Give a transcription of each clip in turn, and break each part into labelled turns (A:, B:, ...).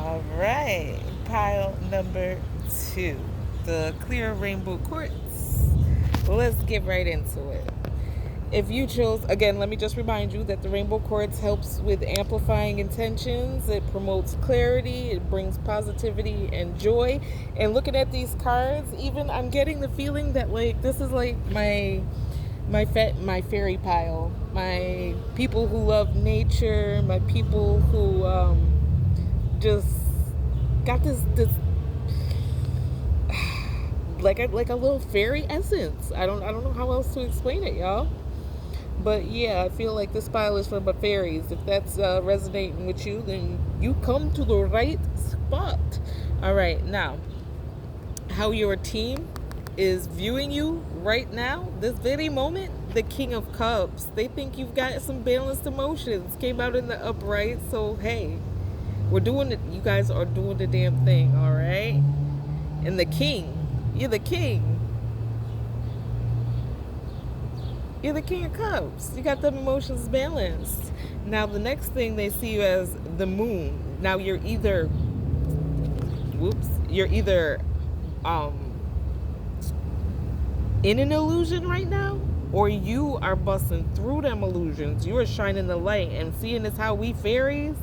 A: All right, pile number two, the clear rainbow quartz. Let's get right into it. If you chose, again, let me just remind you that the rainbow quartz helps with amplifying intentions. It promotes clarity. It brings positivity and joy. And looking at these cards, even I'm getting the feeling that like this is like my fairy pile. My people who love nature. My people who just got this like a little fairy essence. I don't know how else to explain it, y'all. But yeah, I feel like this pile is for my fairies. If that's resonating with you, then you come to the right spot. All right, now how your team is viewing you right now, this very moment, the King of Cups. They think you've got some balanced emotions. Came out in the upright, so hey, we're doing it. You guys are doing the damn thing, all right? And the king, you're the king. You're the King of Cups. You got them emotions balanced. Now the next thing they see you as the moon. Now you're either in an illusion right now, or you are busting through them illusions. You are shining the light, and seeing as how we fairies,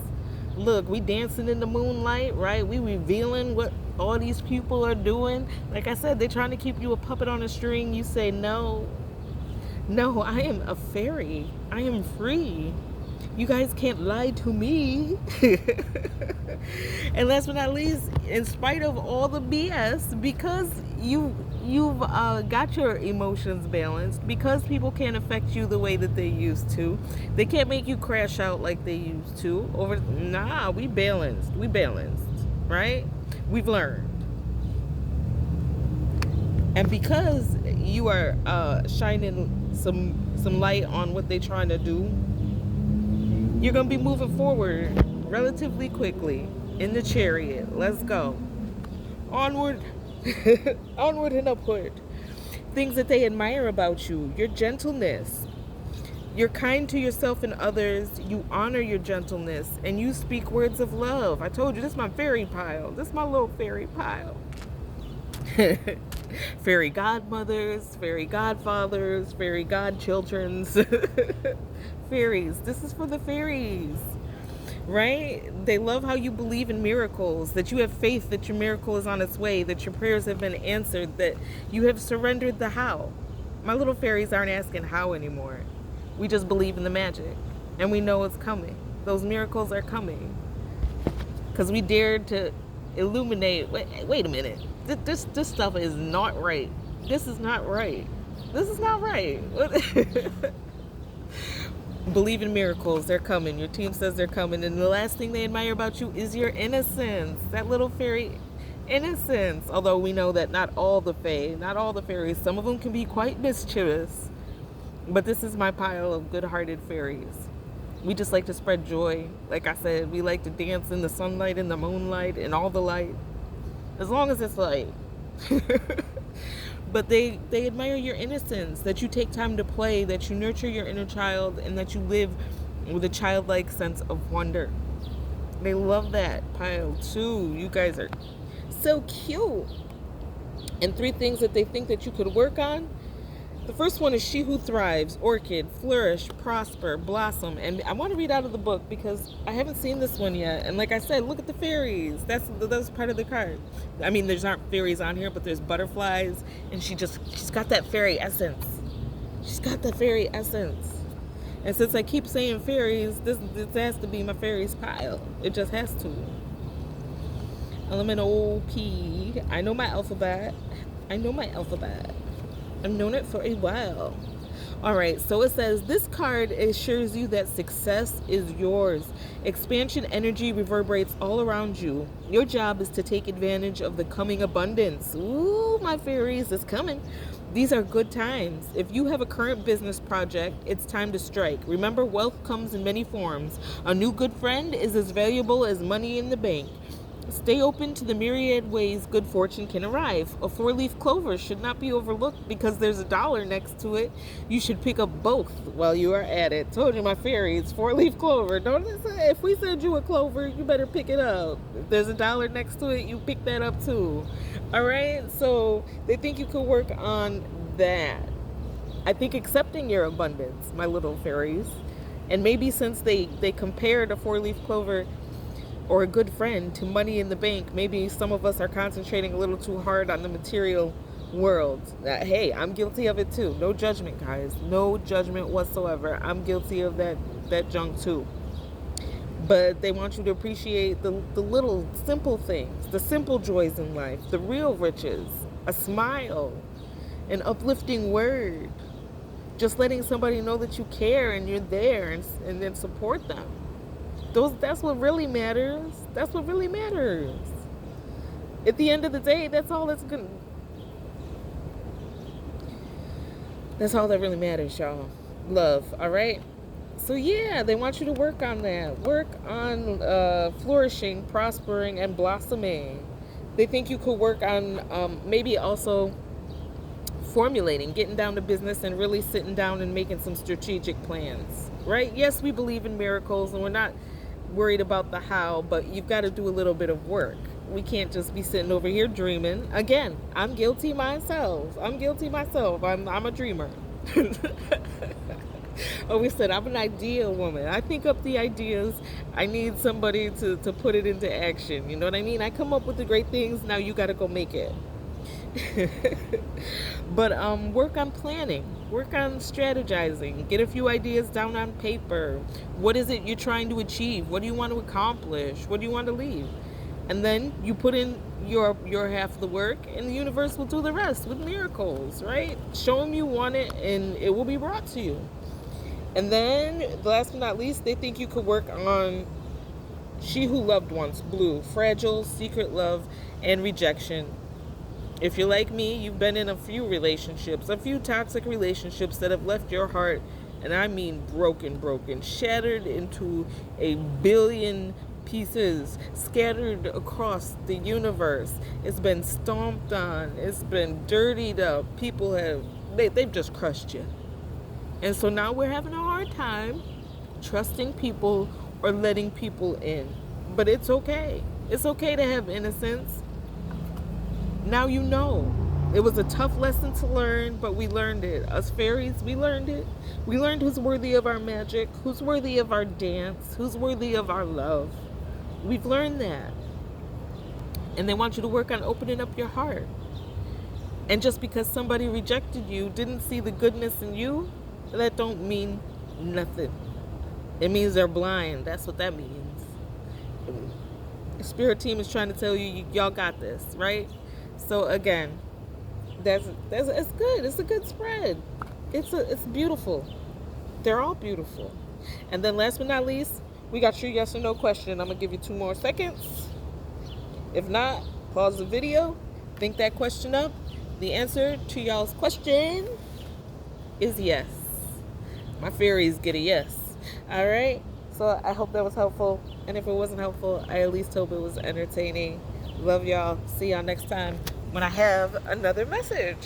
A: look, we dancing in the moonlight, right? We revealing what all these people are doing. Like I said, they're trying to keep you a puppet on a string. You say no. No, I am a fairy. I am free. You guys can't lie to me. And last but not least, in spite of all the BS, because you've got your emotions balanced, because people can't affect you the way that they used to, they can't make you crash out like they used to. We balanced, right? We've learned. And because you are shining some light on what they're trying to do, you're gonna be moving forward relatively quickly in the chariot. Let's go. Onward, onward and upward. Things that they admire about you: your gentleness. You're kind to yourself and others. You honor your gentleness, and you speak words of love. I told you, this is my fairy pile. This is my little fairy pile. Fairy godmothers, fairy godfathers, fairy godchildrens. Fairies. This is for the fairies, right? They love how you believe in miracles, that you have faith that your miracle is on its way, that your prayers have been answered, that you have surrendered the how. My little fairies aren't asking how anymore. We just believe in the magic, and we know it's coming. Those miracles are coming because we dared to illuminate. Wait a minute. This stuff is not right. This is not right. This is not right. Believe in miracles. They're coming. Your team says they're coming. And the last thing they admire about you is your innocence. That little fairy innocence. Although we know that not all the fairies, some of them can be quite mischievous. But this is my pile of good-hearted fairies. We just like to spread joy. Like I said, we like to dance in the sunlight, in the moonlight, in all the light. As long as it's light. But they admire your innocence, that you take time to play, that you nurture your inner child, and that you live with a childlike sense of wonder. They love that pile too. You guys are so cute. And 3 things that they think that you could work on. The first one is she who thrives, orchid, flourish, prosper, blossom. And I want to read out of the book because I haven't seen this one yet. And like I said, look at the fairies. That's part of the card. I mean, there's not fairies on here, but there's butterflies. And she's got that fairy essence. She's got that fairy essence. And since I keep saying fairies, this has to be my fairies pile. It just has to. Elemental P. I know my alphabet. I've known it for a while. Alright, so it says, this card assures you that success is yours. Expansion energy reverberates all around you. Your job is to take advantage of the coming abundance. Ooh, my fairies, it's coming. These are good times. If you have a current business project, it's time to strike. Remember, wealth comes in many forms. A new good friend is as valuable as money in the bank. Stay open to the myriad ways good fortune can arrive. A four-leaf clover should not be overlooked because there's $1 next to it. You should pick up both while you are at it. Told you, my fairy, it's four-leaf clover. Don't say, if we send you a clover, you better pick it up. If there's $1 next to it, you pick that up too. All right? So they think you could work on that. I think accepting your abundance, my little fairies. And maybe since they compared a four-leaf clover or a good friend to money in the bank, maybe some of us are concentrating a little too hard on the material world. Hey, I'm guilty of it too. No judgment, guys. No judgment whatsoever. I'm guilty of that junk too. But they want you to appreciate the little simple things, the simple joys in life, the real riches, a smile, an uplifting word, just letting somebody know that you care and you're there, and then support them. That's what really matters. That's what really matters. At the end of the day, that's all that really matters, y'all. Love, all right? So yeah, they want you to work on that. Work on flourishing, prospering, and blossoming. They think you could work on maybe also formulating, getting down to business, and really sitting down and making some strategic plans, right? Yes, we believe in miracles, and we're not worried about the how, but you've got to do a little bit of work. We can't just be sitting over here dreaming. Again, I'm guilty myself. I'm a dreamer. Always said I'm an idea woman. I think up the ideas. I need somebody to put it into action. You know what I mean? I come up with the great things. Now you got to go make it. But work on planning, work on strategizing, get a few ideas down on paper. What is it you're trying to achieve? What do you want to accomplish? What do you want to leave? And then you put in your half of the work, and the universe will do the rest with miracles, right? Show them you want it, and it will be brought to you. And then last but not least, they think you could work on She Who Loved Once, blue, fragile, secret love, and rejection. If you're like me, you've been in a few relationships, a few toxic relationships that have left your heart, and I mean broken, shattered into a billion pieces, scattered across the universe. It's been stomped on, it's been dirtied up. People they've just crushed you. And so now we're having a hard time trusting people or letting people in. But it's okay. It's okay to have innocence. Now you know. It was a tough lesson to learn, but we learned it. Us fairies, we learned it. We learned who's worthy of our magic, who's worthy of our dance, who's worthy of our love. We've learned that. And they want you to work on opening up your heart. And just because somebody rejected you, didn't see the goodness in you, that don't mean nothing. It means they're blind. That's what that means. The spirit team is trying to tell you, y'all got this, right? So again, it's good. It's a good spread. It's beautiful. They're all beautiful. And then last but not least, we got your yes or no question. I'm gonna give you 2 more seconds. If not, pause the video, think that question up. The answer to y'all's question is yes. My fairies get a yes. All right. So I hope that was helpful. And if it wasn't helpful, I at least hope it was entertaining. Love y'all. See y'all next time when I have another message.